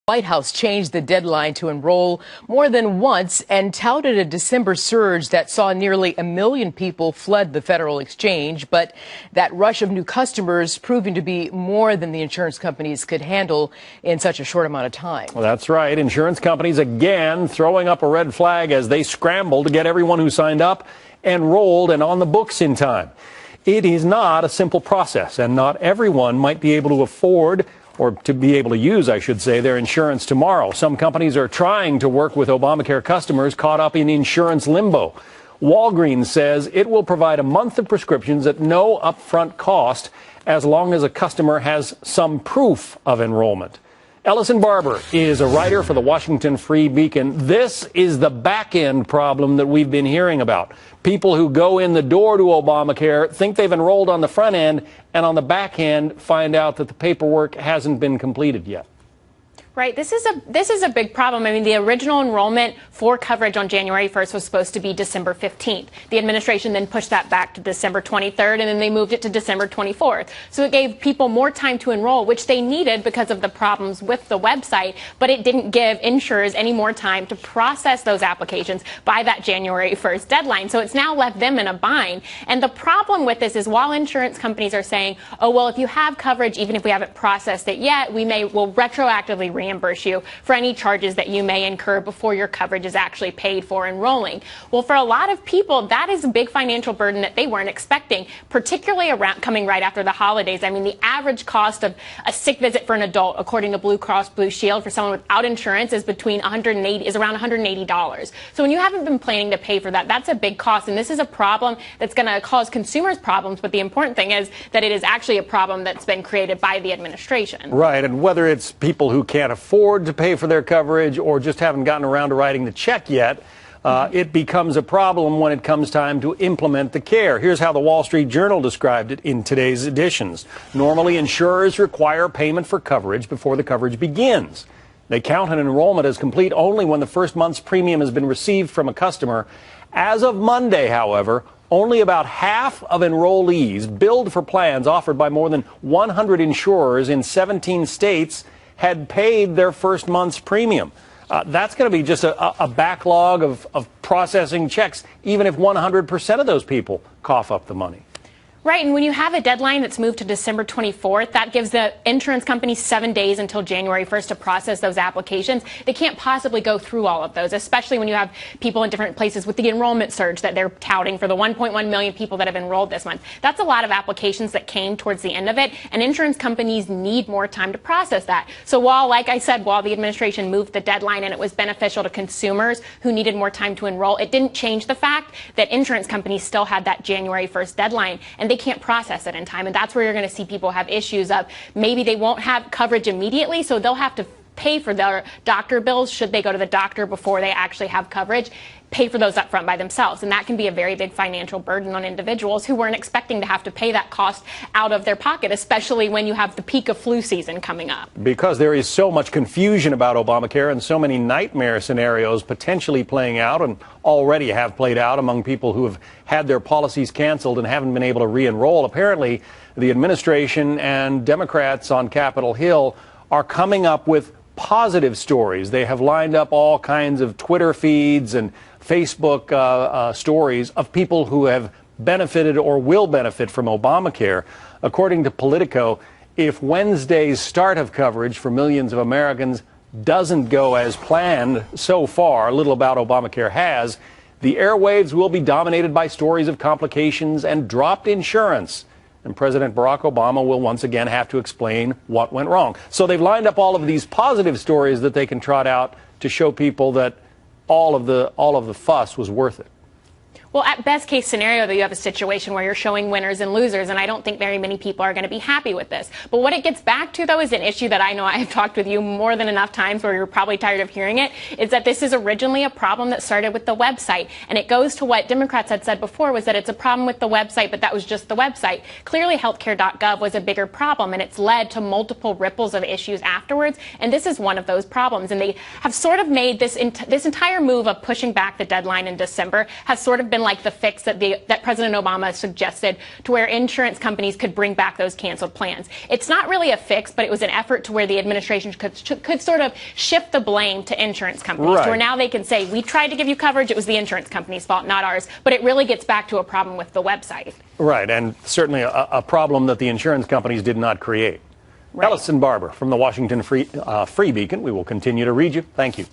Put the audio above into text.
White House changed the deadline to enroll more than once and touted a December surge that saw nearly 1 million people flood the federal exchange. But that rush of new customers proving to be more than the insurance companies could handle in such a short amount of time. Well, that's right. Insurance companies again throwing up a red flag as they scramble to get everyone who signed up enrolled and on the books in time. It is not a simple process, and not everyone might be able to afford or to be able to use, I should say, their insurance tomorrow. Some companies are trying to work with Obamacare customers caught up in insurance limbo. Walgreens says it will provide a month of prescriptions at no upfront cost as long as a customer has some proof of enrollment. Ellison Barber is a writer for the Washington Free Beacon. This is the back-end problem that we've been hearing about. People who go in the door to Obamacare think they've enrolled on the front end, and on the back end find out that the paperwork hasn't been completed yet. Right. This is a big problem. I mean, the original enrollment for coverage on January 1st was supposed to be December 15th. The administration then pushed that back to December 23rd, and then they moved it to December 24th. So it gave people more time to enroll, which they needed because of the problems with the website, but it didn't give insurers any more time to process those applications by that January 1st deadline. So it's now left them in a bind. And the problem with this is while insurance companies are saying, oh, well, if you have coverage, even if we haven't processed it yet, we'll retroactively reimburse you for any charges that you may incur before your coverage is actually paid for enrolling. Well, for a lot of people, that is a big financial burden that they weren't expecting, particularly around coming right after the holidays. I mean, the average cost of a sick visit for an adult, according to Blue Cross Blue Shield, for someone without insurance is around $180. So when you haven't been planning to pay for that, that's a big cost. And this is a problem that's going to cause consumers problems. But the important thing is that it is actually a problem that's been created by the administration. Right. And whether it's people who can't afford to pay for their coverage or just haven't gotten around to writing the check yet, it becomes a problem when it comes time to implement the care. Here's how the Wall Street Journal described it in today's editions. Normally, insurers require payment for coverage before the coverage begins. They count an enrollment as complete only when the first month's premium has been received from a customer. As of Monday, however, only about half of enrollees billed for plans offered by more than 100 insurers in 17 states had paid their first month's premium. That's going to be just a backlog of processing checks, even if 100% of those people cough up the money. Right, and when you have a deadline that's moved to December 24th, that gives the insurance companies 7 days until January 1st to process those applications. They can't possibly go through all of those, especially when you have people in different places with the enrollment surge that they're touting for the 1.1 million people that have enrolled this month. That's a lot of applications that came towards the end of it, and insurance companies need more time to process that. So while, like I said, while the administration moved the deadline and it was beneficial to consumers who needed more time to enroll, it didn't change the fact that insurance companies still had that January 1st deadline, and they can't process it in time. And that's where you're going to see people have issues of maybe they won't have coverage immediately, so they'll have to pay for their doctor bills should they go to the doctor before they actually have coverage, pay for those up front by themselves. And that can be a very big financial burden on individuals who weren't expecting to have to pay that cost out of their pocket, especially when you have the peak of flu season coming up. Because there is so much confusion about Obamacare and so many nightmare scenarios potentially playing out and already have played out among people who have had their policies canceled and haven't been able to re-enroll. Apparently, the administration and Democrats on Capitol Hill are coming up with positive stories. They have lined up all kinds of Twitter feeds and Facebook stories of people who have benefited or will benefit from Obamacare. According to Politico, if Wednesday's start of coverage for millions of Americans doesn't go as planned so far, little about Obamacare has, the airwaves will be dominated by stories of complications and dropped insurance. And President Barack Obama will once again have to explain what went wrong. So they've lined up all of these positive stories that they can trot out to show people that all of the fuss was worth it. Well, at best case scenario, you have a situation where you're showing winners and losers, and I don't think very many people are going to be happy with this. But what it gets back to, though, is an issue that I know I have talked with you more than enough times where you're probably tired of hearing it, is that this is originally a problem that started with the website. And it goes to what Democrats had said before, was that it's a problem with the website, but that was just the website. Clearly, healthcare.gov was a bigger problem, and it's led to multiple ripples of issues afterwards, and this is one of those problems. And they have sort of made this entire move of pushing back the deadline in December has sort of been like the fix that President Obama suggested, to where insurance companies could bring back those canceled plans. It's not really a fix, but it was an effort to where the administration could sort of shift the blame to insurance companies, to where now they can say, we tried to give you coverage, it was the insurance company's fault, not ours. But it really gets back to a problem with the website. Right, and certainly a problem that the insurance companies did not create. Right. Ellison Barber from the Washington Free Beacon. We will continue to read you. Thank you.